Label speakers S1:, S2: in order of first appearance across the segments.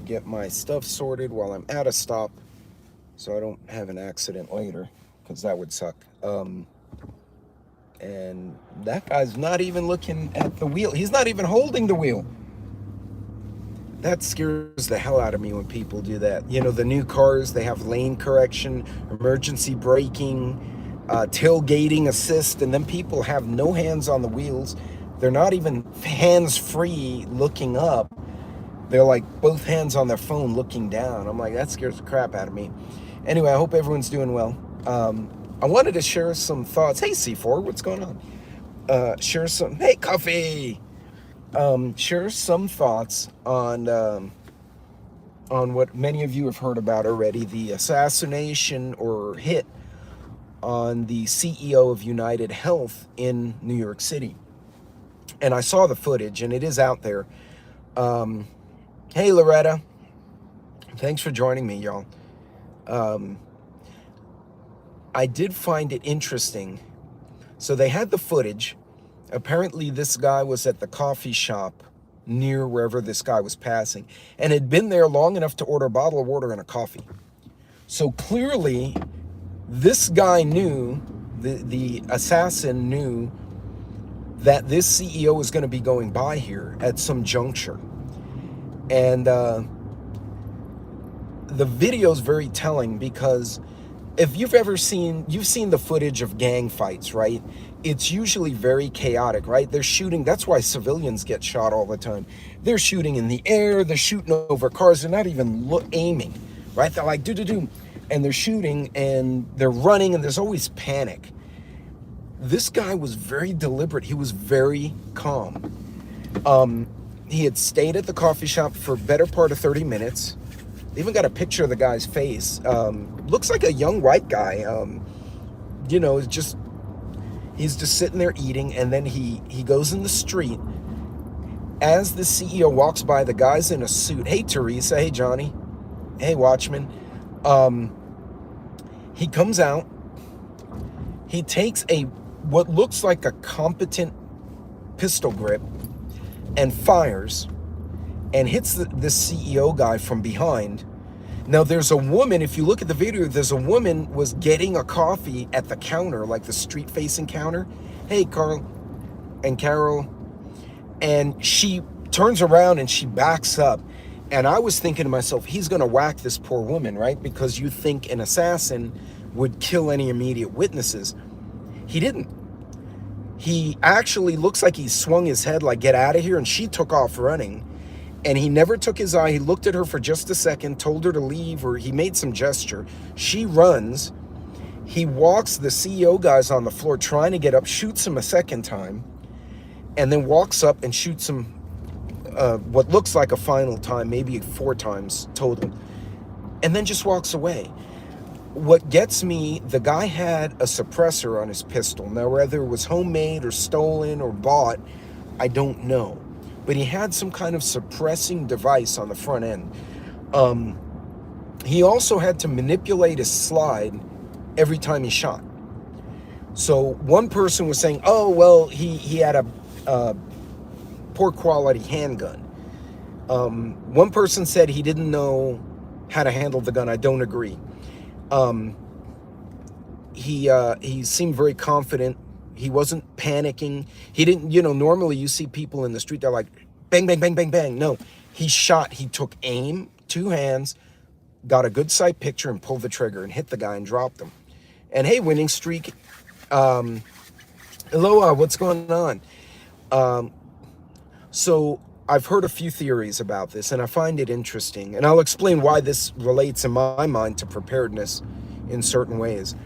S1: get my stuff sorted while I'm at a stop so I don't have an accident later, because that would suck. And that guy's not even looking at the wheel. He's not even holding the wheel. That scares the hell out of me when people do that. You know, the new cars, they have lane correction, emergency braking, tailgating assist, and then people have no hands on the wheels. They're not even hands-free looking up. They're like both hands on their phone looking down. I'm like, that scares the crap out of me. Anyway, I hope everyone's doing well. I wanted to share some thoughts. Hey, C4, what's going on? Hey, Coffee! Share some thoughts on what many of you have heard about already, the assassination or hit on the CEO of United Health in New York City. And I saw the footage, and it is out there. Hey, Loretta. Thanks for joining me, y'all. I did find it interesting. So they had the footage. Apparently, this guy was at the coffee shop near wherever this guy was passing and had been there long enough to order a bottle of water and a coffee. So clearly, this guy knew, the assassin knew that this CEO was going to be going by here at some juncture. And the video is very telling, because if you've seen the footage of gang fights, right? It's usually very chaotic, right? They're shooting. That's why civilians get shot all the time. They're shooting in the air. They're shooting over cars. They're not even aiming, right? They're like, do. And they're shooting and they're running, and there's always panic. This guy was very deliberate. He was very calm. He had stayed at the coffee shop for a better part of 30 minutes. They even got a picture of the guy's face. Looks like a young white guy. You know, he's just sitting there eating, and then he goes in the street. As the CEO walks by, the guy's in a suit. Hey, Teresa. Hey, Johnny. Hey, Watchman. He comes out. He takes what looks like a competent pistol grip and fires and hits the CEO guy from behind. Now, there's a woman, if you look at the video, there's a woman was getting a coffee at the counter, like the street-facing counter. Hey, Carl and Carol. And she turns around and she backs up. And I was thinking to myself, he's going to whack this poor woman, right? Because you think an assassin would kill any immediate witnesses. He didn't. He actually looks like he swung his head like, get out of here, and she took off running. And he never took his eye. He looked at her for just a second, told her to leave, or he made some gesture. She runs. He walks the CEO guys on the floor trying to get up, shoots him a second time, and then walks up and shoots him what looks like a final time, maybe 4 times total, and then just walks away. What gets me, the guy had a suppressor on his pistol. Now, whether it was homemade or stolen or bought, I don't know. But he had some kind of suppressing device on the front end. He also had to manipulate his slide every time he shot. So one person was saying, oh, well, he had a poor quality handgun. One person said he didn't know how to handle the gun. I don't agree. He seemed very confident. He wasn't panicking. He didn't, normally you see people in the street, they're like, bang, bang, bang, bang, bang. No, he shot. He took aim, 2 hands, got a good sight picture, and pulled the trigger and hit the guy and dropped him. And hey, winning streak. Aloha, what's going on? So I've heard a few theories about this, and I find it interesting. And I'll explain why this relates in my mind to preparedness in certain ways.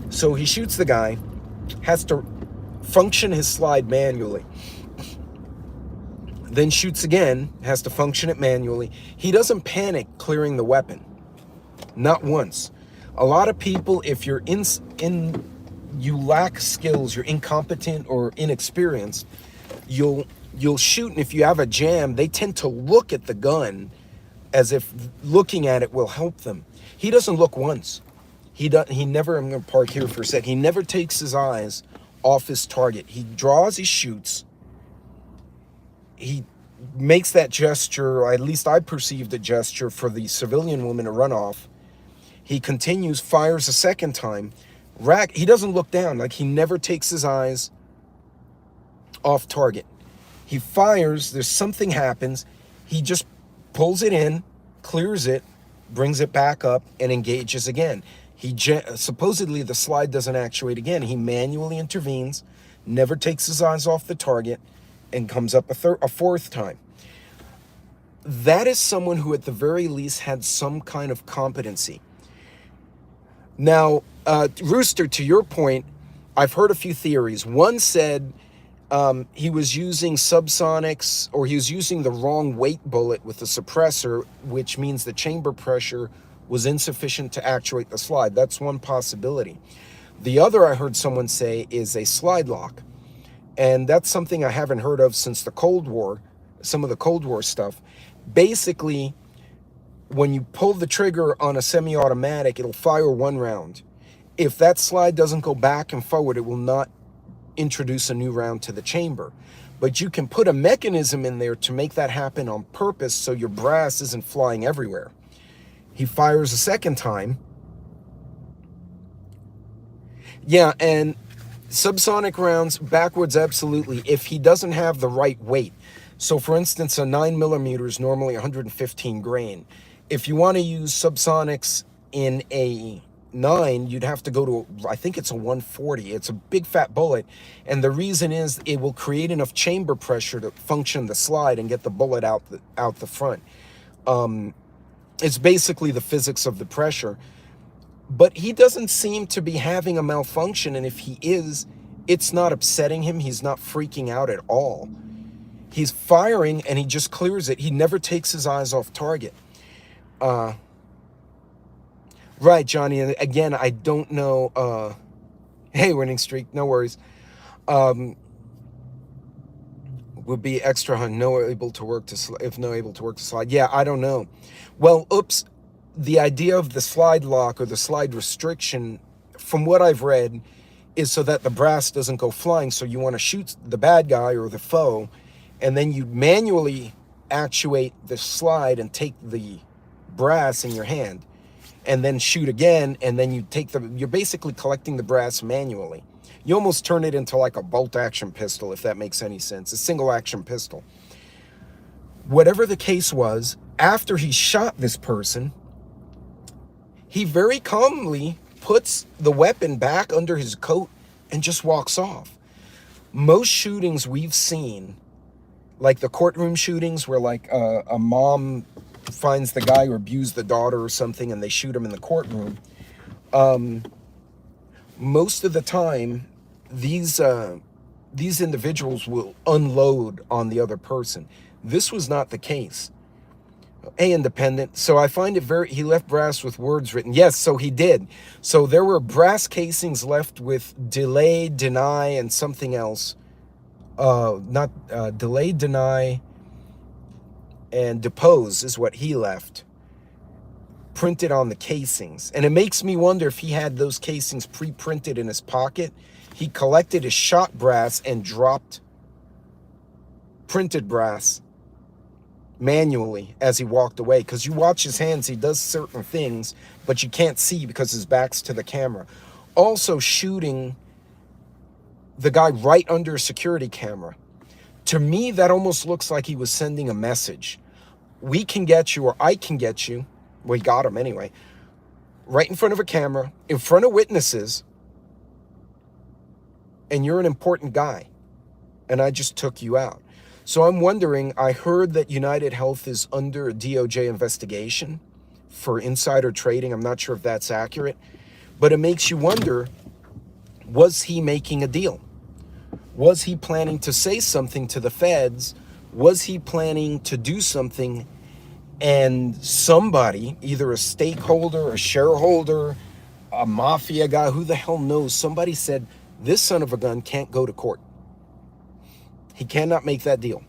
S1: So he shoots the guy, has to function his slide manually. Then shoots again, has to function it manually. He doesn't panic clearing the weapon. Not once. A lot of people, if you're you lack skills, you're incompetent or inexperienced, you'll shoot, and if you have a jam, they tend to look at the gun as if looking at it will help them. He doesn't look once. He never, I'm going to park here for a sec. He never takes his eyes off his target. He draws, he shoots. He makes that gesture, or at least I perceived a gesture for the civilian woman to run off. He continues, fires a second time. He doesn't look down, like he never takes his eyes off target. He fires, there's something happens, he just pulls it in, clears it, brings it back up, and engages again. Supposedly the slide doesn't actuate again. He manually intervenes, never takes his eyes off the target, and comes up a fourth time. That is someone who at the very least had some kind of competency. Now, Rooster, to your point, I've heard a few theories. One said he was using subsonics, or he was using the wrong weight bullet with the suppressor, which means the chamber pressure was insufficient to actuate the slide. That's one possibility. The other I heard someone say is a slide lock. And that's something I haven't heard of since the Cold War, some of the Cold War stuff. Basically, when you pull the trigger on a semi-automatic, it'll fire one round. If that slide doesn't go back and forward, it will not introduce a new round to the chamber. But you can put a mechanism in there to make that happen on purpose so your brass isn't flying everywhere. He fires a second time. Yeah, and subsonic rounds, backwards, absolutely, if he doesn't have the right weight. So for instance, a 9mm is normally 115 grain. If you want to use subsonics in a 9, you'd have to go to, I think it's a 140. It's a big fat bullet. And the reason is it will create enough chamber pressure to function the slide and get the bullet out the front. It's basically the physics of the pressure. But he doesn't seem to be having a malfunction. And if he is, it's not upsetting him. He's not freaking out at all. He's firing and he just clears it. He never takes his eyes off target. Right, Johnny. Again, I don't know. Hey, winning streak. No worries. Would be extra if no able to work to slide. Yeah, I don't know. Well, oops. The idea of the slide lock or the slide restriction, from what I've read, is so that the brass doesn't go flying. So you want to shoot the bad guy or the foe, and then you manually actuate the slide and take the brass in your hand, and then shoot again, and then you're basically collecting the brass manually. You almost turn it into like a bolt action pistol, if that makes any sense, a single action pistol. Whatever the case was, after he shot this person, he very calmly puts the weapon back under his coat and just walks off. Most shootings we've seen, like the courtroom shootings where like a mom finds the guy who abused the daughter or something and they shoot him in the courtroom, most of the time these individuals will unload on the other person. This was not the case. Hey, Independent. So I find it he left brass with words written. Yes, so he did. So there were brass casings left with delay, deny, and something else. Delay, deny, and depose is what he left printed on the casings. And it makes me wonder if he had those casings pre-printed in his pocket. He collected his shot brass and dropped printed brass manually as he walked away, because you watch his hands, he does certain things but you can't see because his back's to the camera. Also shooting the guy right under a security camera, to me that almost looks like he was sending a message. We can get you, or I can get you. We got him anyway, right in front of a camera, in front of witnesses, and you're an important guy and I just took you out. So I'm wondering, I heard that United Health is under a DOJ investigation for insider trading. I'm not sure if that's accurate, but it makes you wonder, was he making a deal? Was he planning to say something to the feds? Was he planning to do something and somebody, either a stakeholder, a shareholder, a mafia guy, who the hell knows, somebody said, this son of a gun can't go to court. He cannot make that deal.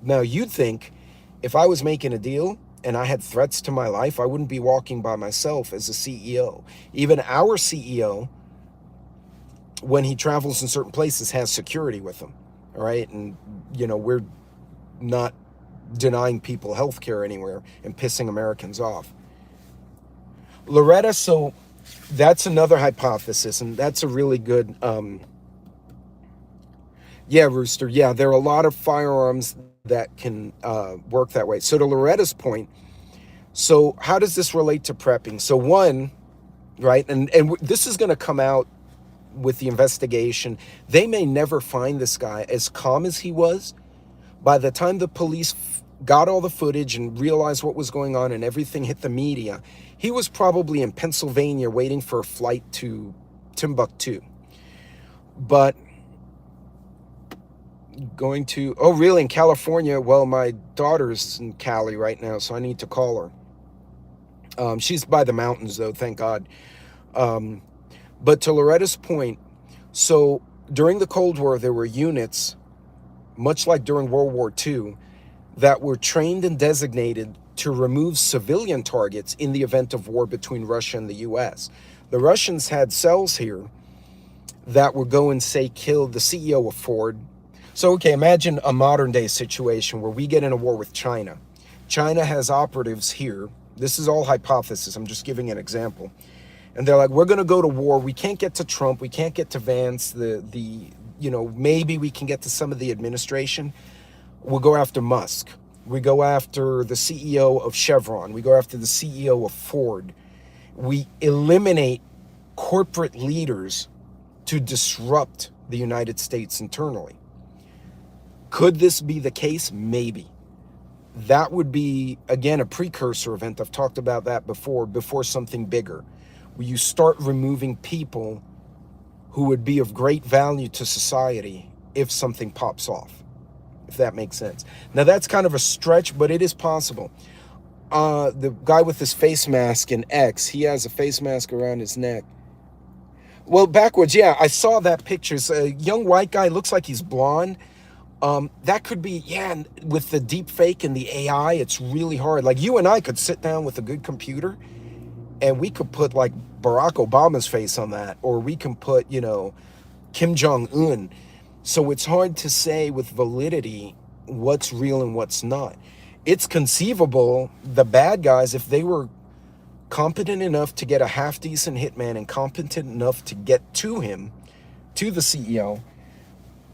S1: Now, you'd think if I was making a deal and I had threats to my life, I wouldn't be walking by myself as a CEO. Even our CEO, when he travels in certain places, has security with him. All right. And, you know, we're not denying people health care anywhere and pissing Americans off. Loretta, so that's another hypothesis, and that's a really good, yeah, Rooster, yeah, there are a lot of firearms that can work that way. So to Loretta's point, so how does this relate to prepping? So one, right, and this is going to come out with the investigation. They may never find this guy. As calm as he was, by the time the police got all the footage and realized what was going on and everything hit the media, he was probably in Pennsylvania waiting for a flight to Timbuktu. But going to, oh really, in California? Well, my daughter's in Cali right now, so I need to call her. She's by the mountains though, thank God. But to Loretta's point, so during the Cold War, there were units, much like during World War II, that were trained and designated to remove civilian targets in the event of war between Russia and the US. The Russians had cells here that would go and say, kill the CEO of Ford. So, okay, imagine a modern day situation where we get in a war with China. China has operatives here. This is all hypothesis. I'm just giving an example. And they're like, we're going to go to war. We can't get to Trump. We can't get to Vance. Maybe we can get to some of the administration. We'll go after Musk. We go after the CEO of Chevron. We go after the CEO of Ford. We eliminate corporate leaders to disrupt the United States internally. Could this be the case? Maybe. That would be, again, a precursor event. I've talked about that before something bigger, where you start removing people who would be of great value to society if something pops off, if that makes sense. Now, that's kind of a stretch, but it is possible. The guy with his face mask in X, he has a face mask around his neck. Well, backwards, yeah, I saw that picture. It's a young white guy, looks like he's blonde. That could be, yeah, with the deep fake and the AI, it's really hard. Like, you and I could sit down with a good computer and we could put like Barack Obama's face on that, or we can put, Kim Jong-un. So it's hard to say with validity what's real and what's not. It's conceivable the bad guys, if they were competent enough to get a half-decent hitman and competent enough to get to him, to the CEO,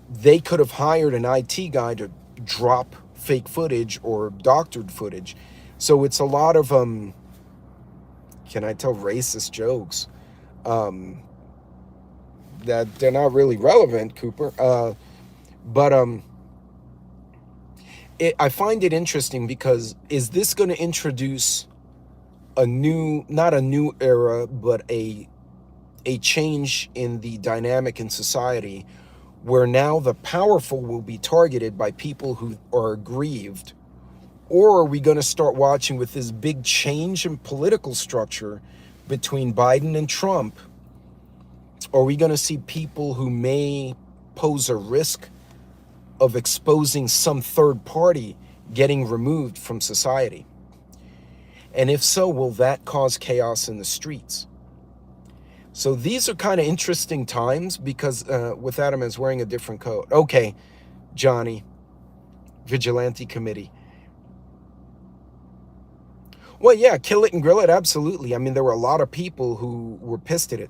S1: they could have hired an IT guy to drop fake footage or doctored footage. So it's a lot of, can I tell racist jokes? That they're not really relevant, Cooper. I find it interesting because is this going to introduce not a new era, but a change in the dynamic in society, where now the powerful will be targeted by people who are aggrieved? Or are we going to start watching with this big change in political structure between Biden and Trump? Are we going to see people who may pose a risk of exposing some third party getting removed from society? And if so, will that cause chaos in the streets? So these are kind of interesting times because with Adam is wearing a different coat. Okay, Johnny, Vigilante Committee. Well, yeah, kill it and grill it, absolutely. I mean, there were a lot of people who were pissed at it,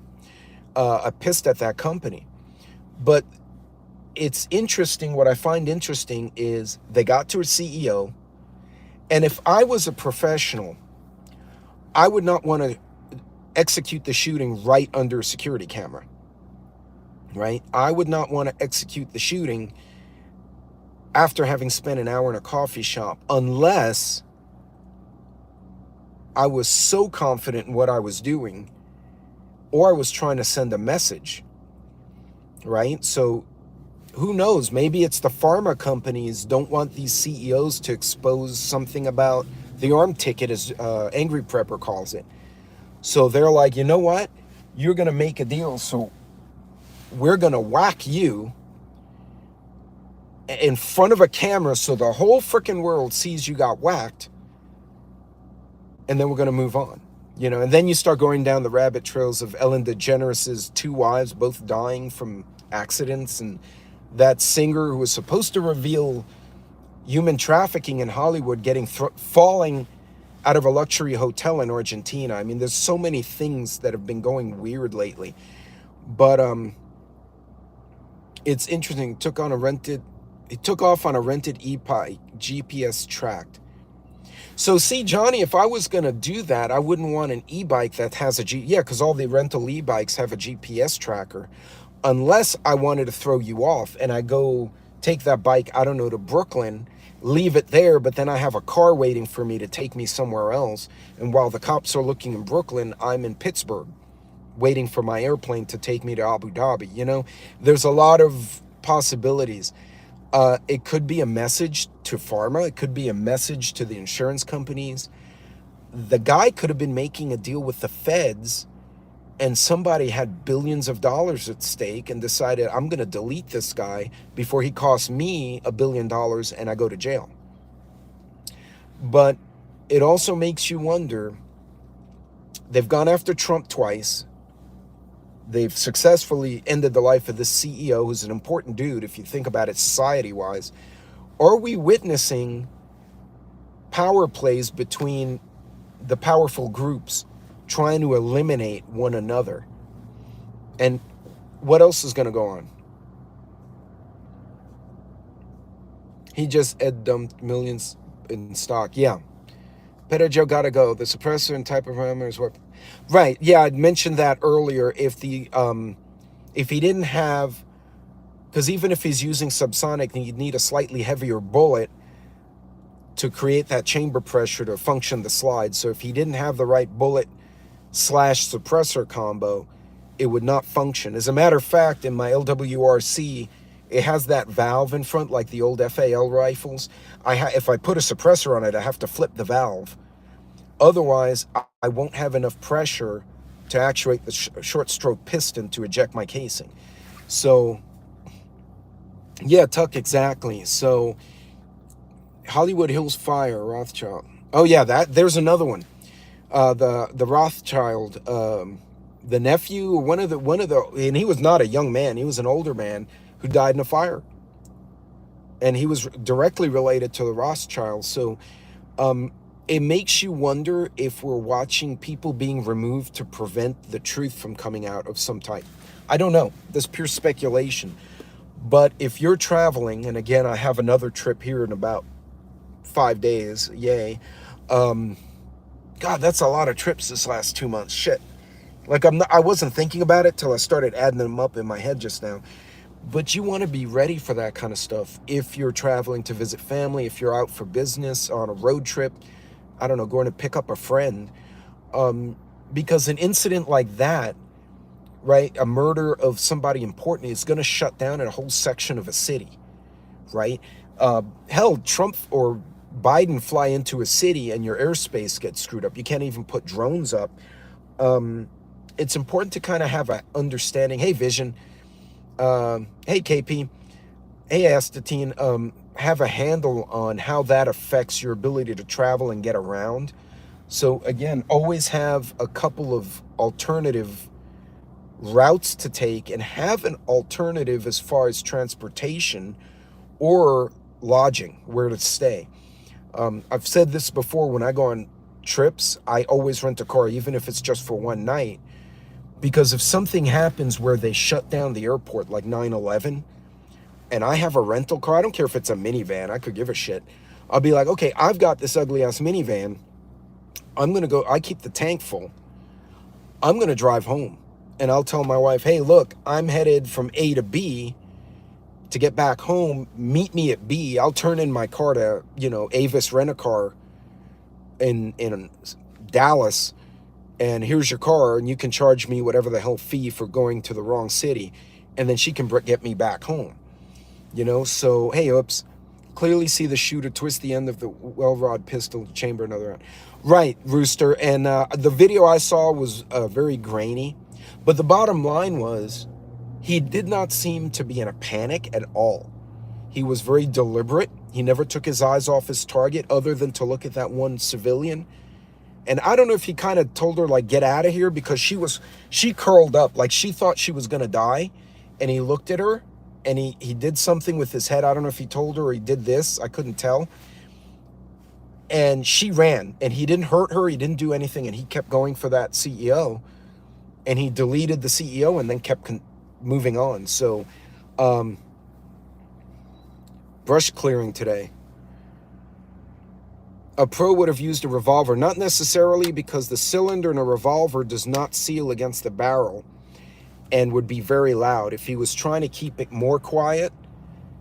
S1: pissed at that company. But it's interesting, what I find interesting is they got to a CEO, and if I was a professional, I would not want to execute the shooting right under a security camera, right? I would not want to execute the shooting after having spent an hour in a coffee shop, unless I was so confident in what I was doing, or I was trying to send a message, right? So who knows? Maybe it's the pharma companies don't want these CEOs to expose something about the arm ticket, as Angry Prepper calls it. So they're like, you know what? You're going to make a deal, so we're going to whack you in front of a camera so the whole freaking world sees you got whacked, and then we're going to move on. And then you start going down the rabbit trails of Ellen DeGeneres' 2 wives both dying from accidents, and that singer who was supposed to reveal human trafficking in Hollywood, falling out of a luxury hotel in Argentina. I mean, there's so many things that have been going weird lately. But it's interesting. He took off on a rented e-bike, GPS tracked. So see, Johnny, if I was gonna do that, I wouldn't want an e-bike that has yeah, because all the rental e-bikes have a GPS tracker, unless I wanted to throw you off and I go take that bike, I don't know, to Brooklyn, leave it there, but then I have a car waiting for me to take me somewhere else. And while the cops are looking in Brooklyn, I'm in Pittsburgh waiting for my airplane to take me to Abu Dhabi. You know, there's a lot of possibilities. It could be a message to pharma. It could be a message to the insurance companies. The guy could have been making a deal with the feds, and somebody had billions of dollars at stake and decided, I'm going to delete this guy before he costs me $1 billion and I go to jail. But it also makes you wonder, they've gone after Trump twice. They've successfully ended the life of this CEO, who's an important dude if you think about it society-wise. Are we witnessing power plays between the powerful groups trying to eliminate one another? And what else is going to go on? He just dumped millions in stock. Yeah. Better Joe gotta go. The suppressor and type of parameters work. Right. Yeah, I'd mentioned that earlier. If he didn't have, because even if he's using subsonic, then you'd need a slightly heavier bullet to create that chamber pressure to function the slide. So if he didn't have the right bullet / suppressor combo, it would not function. As a matter of fact, in my LWRC, it has that valve in front, like the old FAL rifles. If I put a suppressor on it, I have to flip the valve. Otherwise, I won't have enough pressure to actuate the short stroke piston to eject my casing. So, yeah, Tuck, exactly. So, Hollywood Hills Fire, Rothschild. Oh yeah, there's another one. The Rothschild, the nephew, one of the, and he was not a young man. He was an older man who died in a fire, and he was directly related to the Rothschilds. So it makes you wonder if we're watching people being removed to prevent the truth from coming out of some type. I don't know. That's pure speculation. But if you're traveling, and again, I have another trip here in about 5 days, yay. God, that's a lot of trips this last 2 months. Shit. Like I wasn't thinking about it till I started adding them up in my head just now. But you want to be ready for that kind of stuff if you're traveling to visit family, if you're out for business, on a road trip, I don't know, going to pick up a friend. Because an incident like that, right, a murder of somebody important is going to shut down a whole section of a city, right? Hell, Trump or Biden fly into a city and your airspace gets screwed up. You can't even put drones up. It's important to kind of have an understanding. Hey, Vision. Hey, KP. Hey, Astatine. Have a handle on how that affects your ability to travel and get around. So again, always have a couple of alternative routes to take and have an alternative as far as transportation or lodging, where to stay. I've said this before, when I go on trips, I always rent a car, even if it's just for one night, because if something happens where they shut down the airport, like 9/11, and I have a rental car, I don't care if it's a minivan, I could give a shit. I'll be like, okay, I've got this ugly ass minivan. I'm going to go, I keep the tank full. I'm going to drive home, and I'll tell my wife, hey, look, I'm headed from A to B to get back home. Meet me at B. I'll turn in my car to, Avis Rent-A-Car in Dallas, and here's your car, and you can charge me whatever the hell fee for going to the wrong city, and then she can get me back home. So, hey, oops, clearly see the shooter twist the end of the well-rod pistol chamber another round. Right, Rooster, and the video I saw was very grainy, but the bottom line was he did not seem to be in a panic at all. He was very deliberate. He never took his eyes off his target other than to look at that one civilian. And I don't know if he kind of told her, like, get out of here, because she curled up, like she thought she was going to die. And he looked at her and he did something with his head. I don't know if he told her or he did this. I couldn't tell. And she ran, and he didn't hurt her. He didn't do anything, and he kept going for that CEO. And he deleted the CEO and then kept moving on. So, brush clearing today. A pro would have used a revolver, not necessarily, because the cylinder in a revolver does not seal against the barrel and would be very loud. If he was trying to keep it more quiet,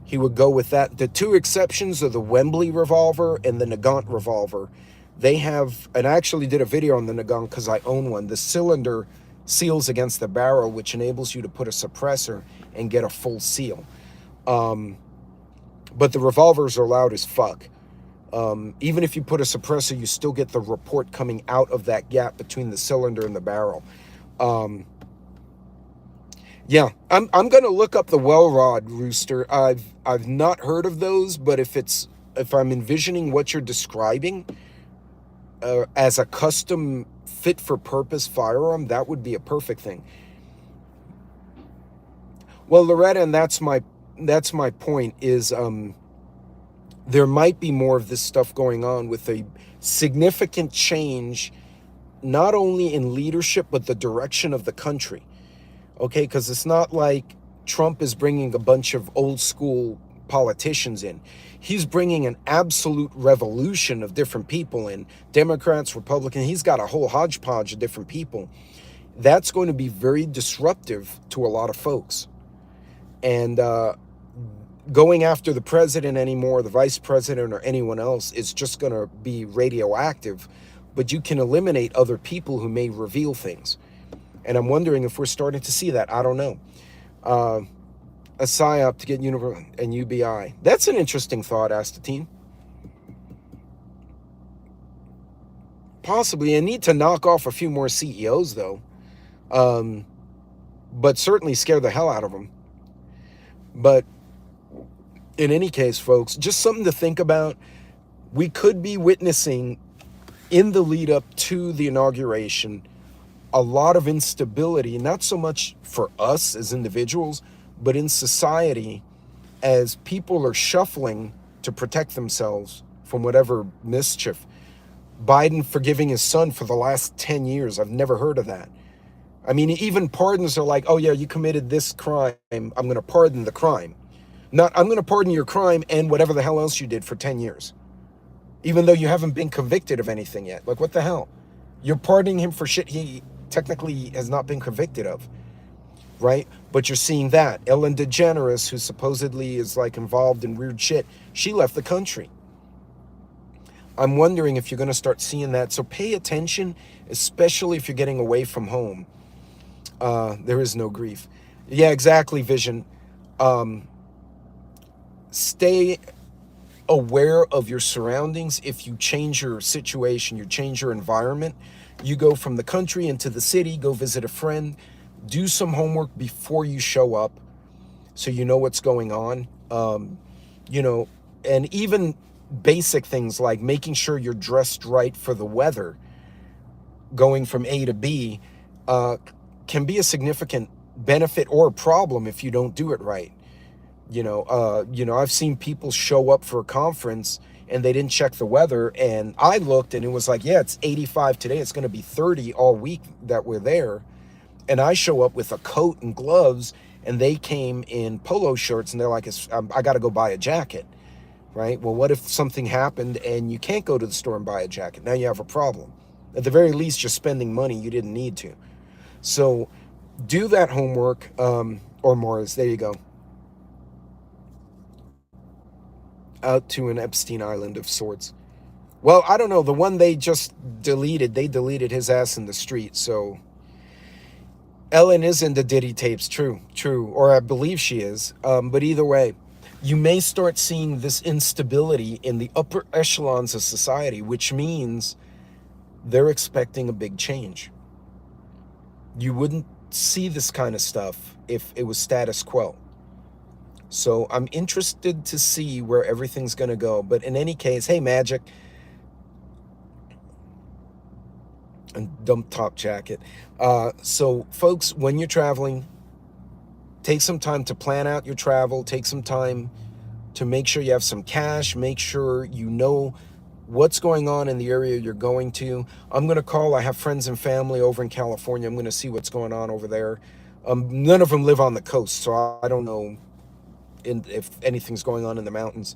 S1: he would go with that. The two exceptions are the Wembley revolver and the Nagant revolver. They have, and I actually did a video on the Nagant because I own one. The cylinder seals against the barrel, which enables you to put a suppressor and get a full seal. But the revolvers are loud as fuck. Even if you put a suppressor, you still get the report coming out of that gap between the cylinder and the barrel. Yeah, I'm gonna look up the well rod, Rooster. I've not heard of those, but if I'm envisioning what you're describing as a custom fit for purpose firearm, that would be a perfect thing. Well, Loretta, and that's my point is there might be more of this stuff going on with a significant change, not only in leadership but the direction of the country. Okay, because it's not like Trump is bringing a bunch of old school politicians in. He's bringing an absolute revolution of different people in, Democrats, Republicans. He's got a whole hodgepodge of different people. That's going to be very disruptive to a lot of folks. And going after the president anymore, the vice president, or anyone else is just going to be radioactive. But you can eliminate other people who may reveal things. And I'm wondering if we're starting to see that. I don't know. A PSYOP to get Universal and UBI. That's an interesting thought, Astatine. Possibly. I need to knock off a few more CEOs, though. But certainly scare the hell out of them. But in any case, folks, just something to think about. We could be witnessing, in the lead up to the inauguration, a lot of instability, not so much for us as individuals, but in society, as people are shuffling to protect themselves from whatever mischief. Biden forgiving his son for the last 10 years. I've never heard of that. I mean, even pardons are like, oh yeah, you committed this crime, I'm going to pardon the crime. Not, I'm going to pardon your crime and whatever the hell else you did for 10 years. Even though you haven't been convicted of anything yet. Like, what the hell? You're pardoning him for shit he technically has not been convicted of, right? But you're seeing that. Ellen DeGeneres, who supposedly is like involved in weird shit, she left the country. I'm wondering if you're going to start seeing that. So pay attention, especially if you're getting away from home. There is no grief. Yeah, exactly, Vision. Stay aware of your surroundings. If you change your situation, you change your environment, you go from the country into the city, go visit a friend, do some homework before you show up so you know what's going on. You know, and even basic things like making sure you're dressed right for the weather, going from A to B, can be a significant benefit or a problem if you don't do it right. You know, I've seen people show up for a conference and they didn't check the weather, and I looked and it was like, yeah, it's 85 today, it's going to be 30 all week that we're there. And I show up with a coat and gloves, and they came in polo shirts, and they're like, I got to go buy a jacket, right? Well, what if something happened and you can't go to the store and buy a jacket? Now you have a problem. At the very least, you're spending money you didn't need to. So do that homework, or Morris, there you go. Out to an Epstein Island of sorts. Well, I don't know. The one they just deleted, they deleted his ass in the street. So Ellen is into Diddy tapes. True. Or I believe she is. But either way, you may start seeing this instability in the upper echelons of society, which means they're expecting a big change. You wouldn't see this kind of stuff if it was status quo. So I'm interested to see where everything's going to go. But in any case, hey, Magic. And dump top jacket. So, folks, when you're traveling, Take some time to plan out your travel. Take some time to make sure you have some cash. Make sure you know what's going on in the area you're going to. I'm going to call. I have friends and family over in California. I'm going to see what's going on over there. None of them live on the coast, so I don't know if anything's going on in the mountains.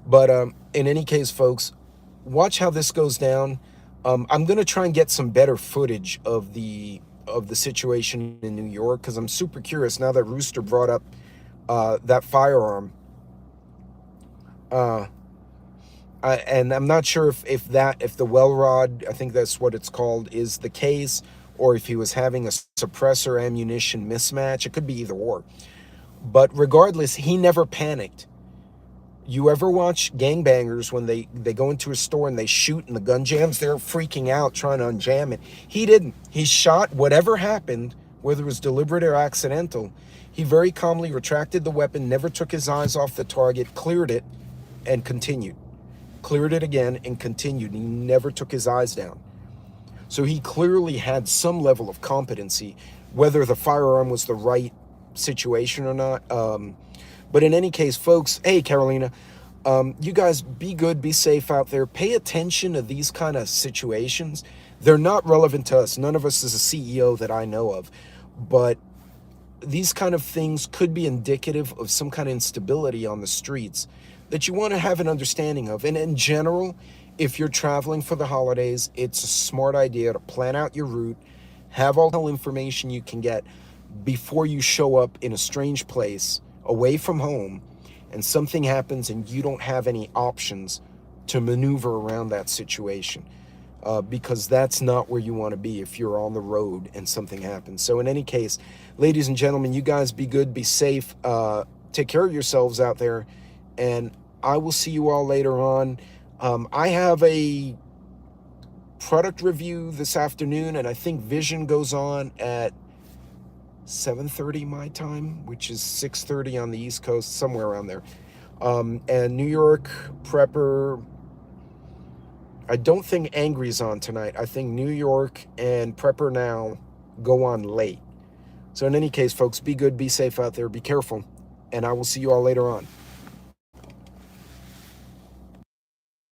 S1: But in any case, folks, watch how this goes down. I'm going to try and get some better footage of the situation in New York, because I'm super curious now that Rooster brought up that firearm. And I'm not sure if the well rod, I think that's what it's called, is the case, or if he was having a suppressor ammunition mismatch. It could be either or. But regardless, he never panicked. You ever watch gangbangers when they go into a store and they shoot and the gun jams? They're freaking out trying to unjam it. He didn't. He shot whatever happened, whether it was deliberate or accidental. He very calmly retracted the weapon, never took his eyes off the target, cleared it, and continued. Cleared it again and continued. He never took his eyes down. So he clearly had some level of competency, whether the firearm was the right situation or not. But in any case, folks, hey, Carolina, you guys be good, be safe out there. Pay attention to these kind of situations. They're not relevant to us. None of us is a CEO that I know of. But these kind of things could be indicative of some kind of instability on the streets that you want to have an understanding of. And in general, if you're traveling for the holidays, it's a smart idea to plan out your route, have all the information you can get before you show up in a strange place away from home and something happens and you don't have any options to maneuver around that situation, because that's not where you want to be if you're on the road and something happens. So in any case, ladies and gentlemen, you guys be good, be safe, take care of yourselves out there, and I will see you all later on. I have a product review this afternoon, and I think Vision goes on at 7:30 my time, which is 6:30 on the East Coast, somewhere around there. And New York Prepper, I don't think Angry's on tonight. I think New York and Prepper Now go on late. So in any case, folks, be good, be safe out there, be careful, and I will see you all later on.